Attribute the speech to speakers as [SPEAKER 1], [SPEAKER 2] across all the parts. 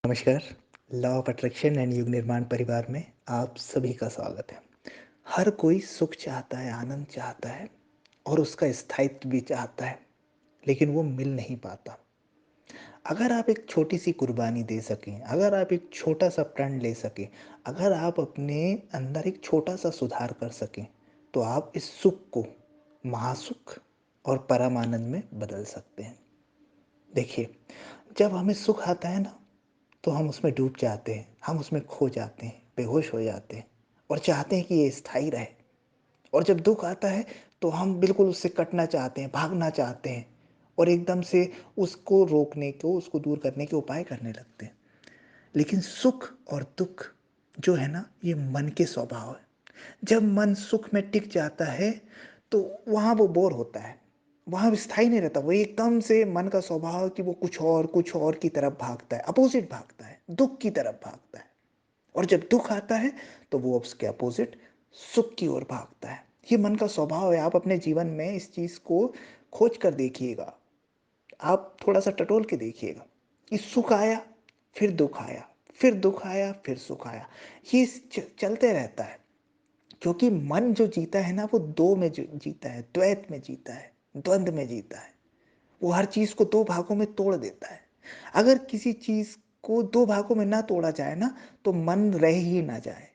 [SPEAKER 1] नमस्कार। Law of attraction and युग निर्माण परिवार में आप सभी का स्वागत है। हर कोई सुख चाहता है, आनंद चाहता है और उसका स्थायित्व भी चाहता है, लेकिन वो मिल नहीं पाता। अगर आप एक छोटी-सी कुर्बानी दे सकें, अगर आप एक छोटा-सा प्रण ले सकें, अगर आप अपने अंदर एक छोटा-सा सुधार कर सकें, तो आप इस सुख को महासुख और परम आनंद में बदल सकते हैं। देखिए, जब हमें सुख आता है ना, तो हम उसमें डूब जाते हैं, हम उसमें खो जाते हैं, बेहोश हो जाते हैं और चाहते हैं कि ये स्थायी रहे। और जब दुःख आता है, तो हम बिल्कुल उससे कटना चाहते हैं, भागना चाहते हैं और एकदम से उसको रोकने को, उसको दूर करने के उपाय करने लगते हैं। लेकिन सुख और दुःख जो है ना, ये मन के स्वभाव है। जब मन सुख में टिक जाता है, तो वहाँ वो बोर होता है। वहाँ वो स्थायी नहीं रहता। वो एकदम से मन का स्वभाव है कि वो कुछ और की तरफ भागता है, अपोज़िट भागता है, दुःख की तरफ भागता है। और जब दुःख आता है, तो वो उसके अपोज़िट सुख की ओर भागता है। ये मन का स्वभाव है। आप अपने जीवन में इस चीज़ को खोज कर देखिएगा। आप थोड़ा-सा टटोल के देखिएगा कि सुख आया, फिर दुःख आया, फिर दुःख आया, फिर सुख आया। ये चलते रहता है। क्योंकि मन जो जीता है ना, वो 2 में जीता है, द्वैत में जीता है, द्वंद में जीता है। वो हर चीज़ को 2 भागों में तोड़ देता है। अगर किसी चीज़ को 2 भागों में ना तोड़ा जाए ना, तो मन रह ही ना जाए,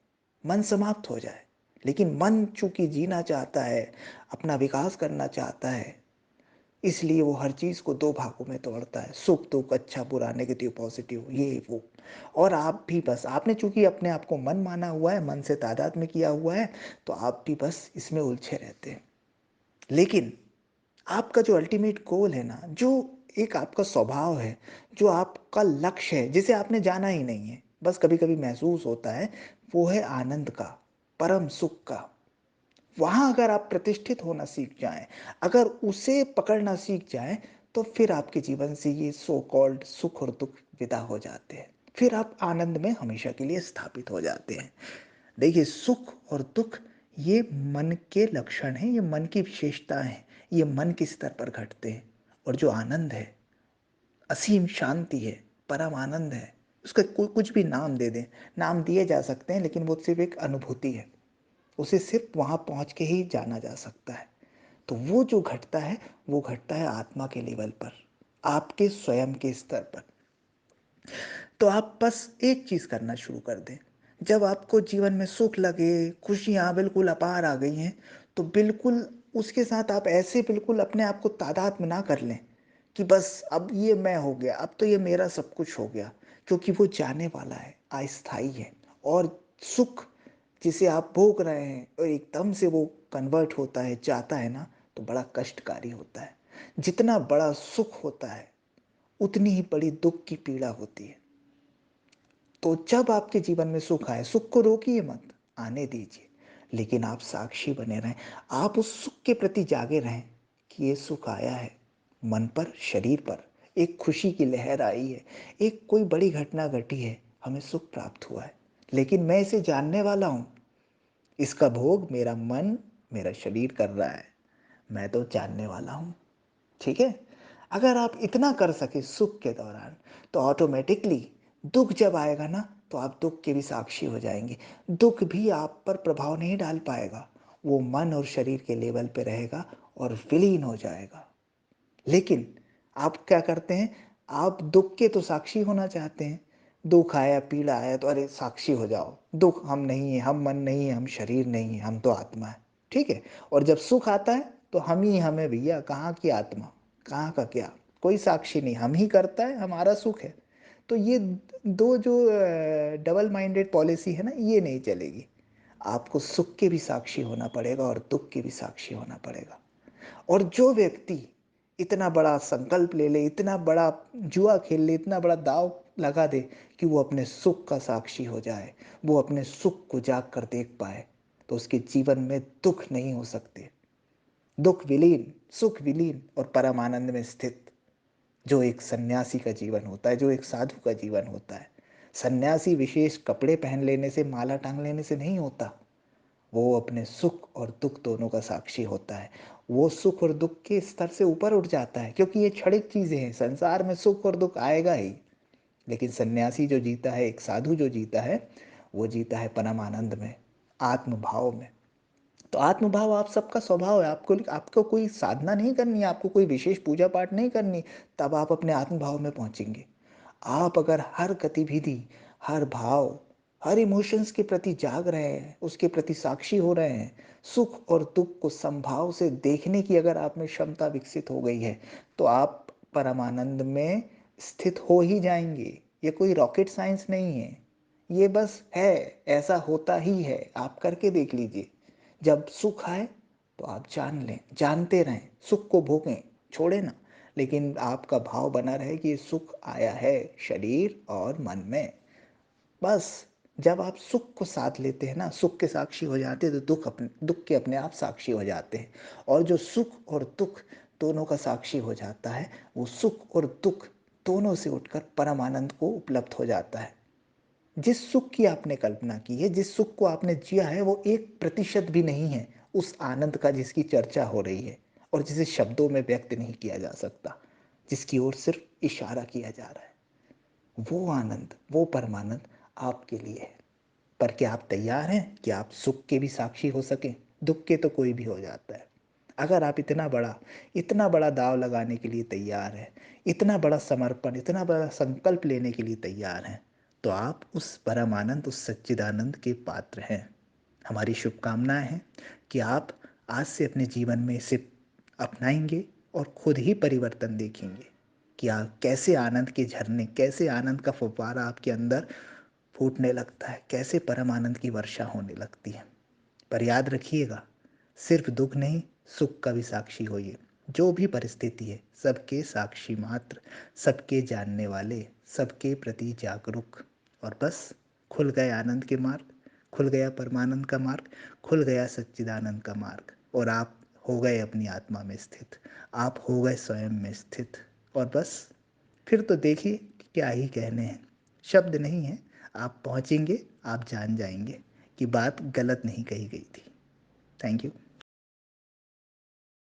[SPEAKER 1] मन समाप्त हो जाए। लेकिन मन चूँकि जीना चाहता है, अपना विकास करना चाहता है, इसलिए वो हर चीज़ को 2 भागों में तोड़ता है, सुख-दुःख, अच्छा-बुरा, नेगेटिव, पॉज़िटिव, ये वो। और आप भी बस आपने चूँकि अपने आप को मन माना हुआ है, मन से तादाद में किया हुआ है, तो आप भी बस इसमें उलझे रहते हैं। लेकिन आपका जो अल्टीमेट गोल है ना, जो एक आपका स्वभाव है, जो आपका लक्ष्य है, जिसे आपने जाना ही नहीं है, बस कभी-कभी महसूस होता है, वो है आनंद का, परम सुख का। वहाँ अगर आप प्रतिष्ठित होना सीख जाएँ, अगर उसे पकड़ना सीख जाएँ, तो फिर आपके जीवन से ये सो कॉल्ड सुख और दुःख विदा हो जाते हैं। फिर आप आनंद में हमेशा के लिए स्थापित हो जाते हैं। देखिए, सुख और दुःख ये मन के लक्षण हैं, ये मन की विशेषताएँ हैं, ये मन के स्तर पर घटते हैं। और जो आनंद है, असीम शांति है, परम आनंद है, उसका कोई कुछ भी नाम दे दें, नाम दिए जा सकते हैं, लेकिन वो सिर्फ़ एक अनुभूति है। उसे सिर्फ़ वहाँ पहुँच के ही जाना जा सकता है। तो वो जो घटता है, वो घटता है आत्मा के लेवल पर, आपके स्वयं के स्तर पर। तो आप बस एक चीज़ करना शुरू कर दें। जब आपको जीवन में सुख लगे, खुशियाँ बिल्कुल अपार आ गई हैं, तो बिल्कुल उसके साथ आप ऐसे बिल्कुल अपने आप को तादाद में ना कर लें, कि बस अब ये मैं हो गया, अब तो ये मेरा सब कुछ हो गया। क्योंकि वो जाने वाला है, अस्थायी है और सुख जिसे आप भोग रहे हैं और एकदम से वो कन्वर्ट होता है, जाता है ना, तो बड़ा कष्टकारी होता है। जितना बड़ा सुख होता है, उतनी ही बड़ी दुःख की पीड़ा होती है। तो जब आपके जीवन में सुख आए, सुख को रोकिए मत, आने दीजिए। लेकिन आप साक्षी बने रहें, आप उस सुख के प्रति जागे रहें कि ये सुख आया है, मन पर, शरीर पर, एक खुशी की लहर आई है, एक कोई बड़ी घटना घटी है, हमें सुख प्राप्त हुआ है। लेकिन मैं इसे जानने वाला हूँ, इसका भोग मेरा मन, मेरा शरीर कर रहा है, मैं तो जानने वाला हूँ। ठीक है? अगर आप इतना कर सके सुख के दौरान, तो ऑटोमैटिकली दुःख जब आएगा ना, तो आप दुःख के भी साक्षी हो जाएँगे। दुःख भी आप पर प्रभाव नहीं डाल पाएगा। वो मन और शरीर के लेवल पे रहेगा और विलीन हो जाएगा। लेकिन आप क्या करते हैं, आप दुःख के तो साक्षी होना चाहते हैं। दुःख आया, पीड़ा आया तो अरे साक्षी हो जाओ। दुःख हम नहीं हैं, हम मन नहीं हैं, हम शरीर नहीं हैं, हम तो आत्मा हैं। ठीक है? और जब सुख आता है तो हम ही हम हैं भैया, कहाँ की आत्मा, कहाँ का क्या? कोई साक्षी नहीं, हम ही करता है, हमारा सुख है। तो ये 2 जो डबल माइंडेड पॉलिसी है ना, ये नहीं चलेगी। आपको सुख के भी साक्षी होना पड़ेगा और दुःख के भी साक्षी होना पड़ेगा। और जो व्यक्ति इतना बड़ा संकल्प ले ले, इतना बड़ा जुआ खेल ले, इतना बड़ा दाँव लगा दे कि वो अपने सुख का साक्षी हो जाए, वो अपने सुख को जाग कर देख पाए, तो उसके जीवन में दुःख नहीं हो सकते। दुःख विलीन, सुख विलीन और परम आनंद में स्थित, जो एक सन्यासी का जीवन होता है, जो एक साधु का जीवन होता है। सन्यासी विशेष कपड़े पहन लेने से, माला टाँग लेने से नहीं होता। वो अपने सुख और दुःख दोनों का साक्षी होता है। वो सुख और दुःख के स्तर से ऊपर उठ जाता है, क्योंकि ये क्षणिक चीज़ें हैं, संसार में सुख और दुःख आएगा ही। लेकिन सन्यासी जो जीता है, एक साधु जो जीता है, वो जीता है परम आनंद में, आत्म भाव में। तो आत्मभाव आप सबका स्वभाव है। आपको आपको कोई साधना नहीं करनी है, आपको कोई विशेष पूजा पाठ नहीं करनी, तब आप अपने आत्मभाव में पहुंचेंगे। आप अगर हर गतिविधि, हर भाव, हर इमोशंस के प्रति जाग रहे हैं, उसके प्रति साक्षी हो रहे हैं, सुख और दुख को समभाव से देखने की अगर आप में क्षमता विकसित हो गई है, तो आप परमानंद में स्थित हो ही जाएंगे। ये कोई रॉकेट साइंस नहीं है, ये बस है, ऐसा होता ही है। आप करके देख लीजिए। जब सुख आए तो आप जान लें, जानते रहें, सुख को भोगें, छोड़े ना, लेकिन आपका भाव बना रहे कि ये सुख आया है शरीर और मन में। बस जब आप सुख को साथ लेते हैं ना, सुख के साक्षी हो जाते हैं, तो दुख के अपने आप साक्षी हो जाते हैं। और जो सुख और दुख दोनों का साक्षी हो जाता है, वो सुख और दुख दोनों से उठकर परम आनंद को उपलब्ध हो जाता है। जिस सुख की आपने कल्पना की है, जिस सुख को आपने जिया है, वो 1% भी नहीं है उस आनंद का जिसकी चर्चा हो रही है और जिसे शब्दों में व्यक्त नहीं किया जा सकता, जिसकी ओर सिर्फ इशारा किया जा रहा है। वो आनंद, वो परमानंद आपके लिए है। पर क्या आप तैयार हैं कि आप सुख के भी साक्षी हो सकें? दुख के तो कोई भी हो जाता है। अगर आप इतना बड़ा दाव लगाने के लिए तैयार हैं, इतना बड़ा समर्पण, इतना बड़ा संकल्प लेने के लिए तैयार हैं, तो आप उस परम आनंद, उस सच्चिदानंद के पात्र हैं। हमारी शुभकामनाएं हैं कि आप आज से अपने जीवन में इसे अपनाएंगे और खुद ही परिवर्तन देखेंगे कि आप कैसे आनंद के झरने, कैसे आनंद का फव्वारा आपके अंदर फूटने लगता है, कैसे परम आनंद की वर्षा होने लगती है। पर याद रखिएगा, सिर्फ दुख नहीं, सुख का भी साक्षी होइए। जो भी परिस्थिति है, सबके साक्षी मात्र, सबके जानने वाले, सबके प्रति जागरूक। और बस खुल गए आनंद के मार्ग, खुल गया परमानंद का मार्ग, खुल गया सच्चिदानंद का मार्ग, और आप हो गए अपनी आत्मा में स्थित, आप हो गए स्वयं में स्थित। और बस फिर तो देखिए कि क्या ही कहने हैं, शब्द नहीं है। आप पहुंचेंगे, आप जान जाएंगे कि बात गलत नहीं कही गई थी। Thank you.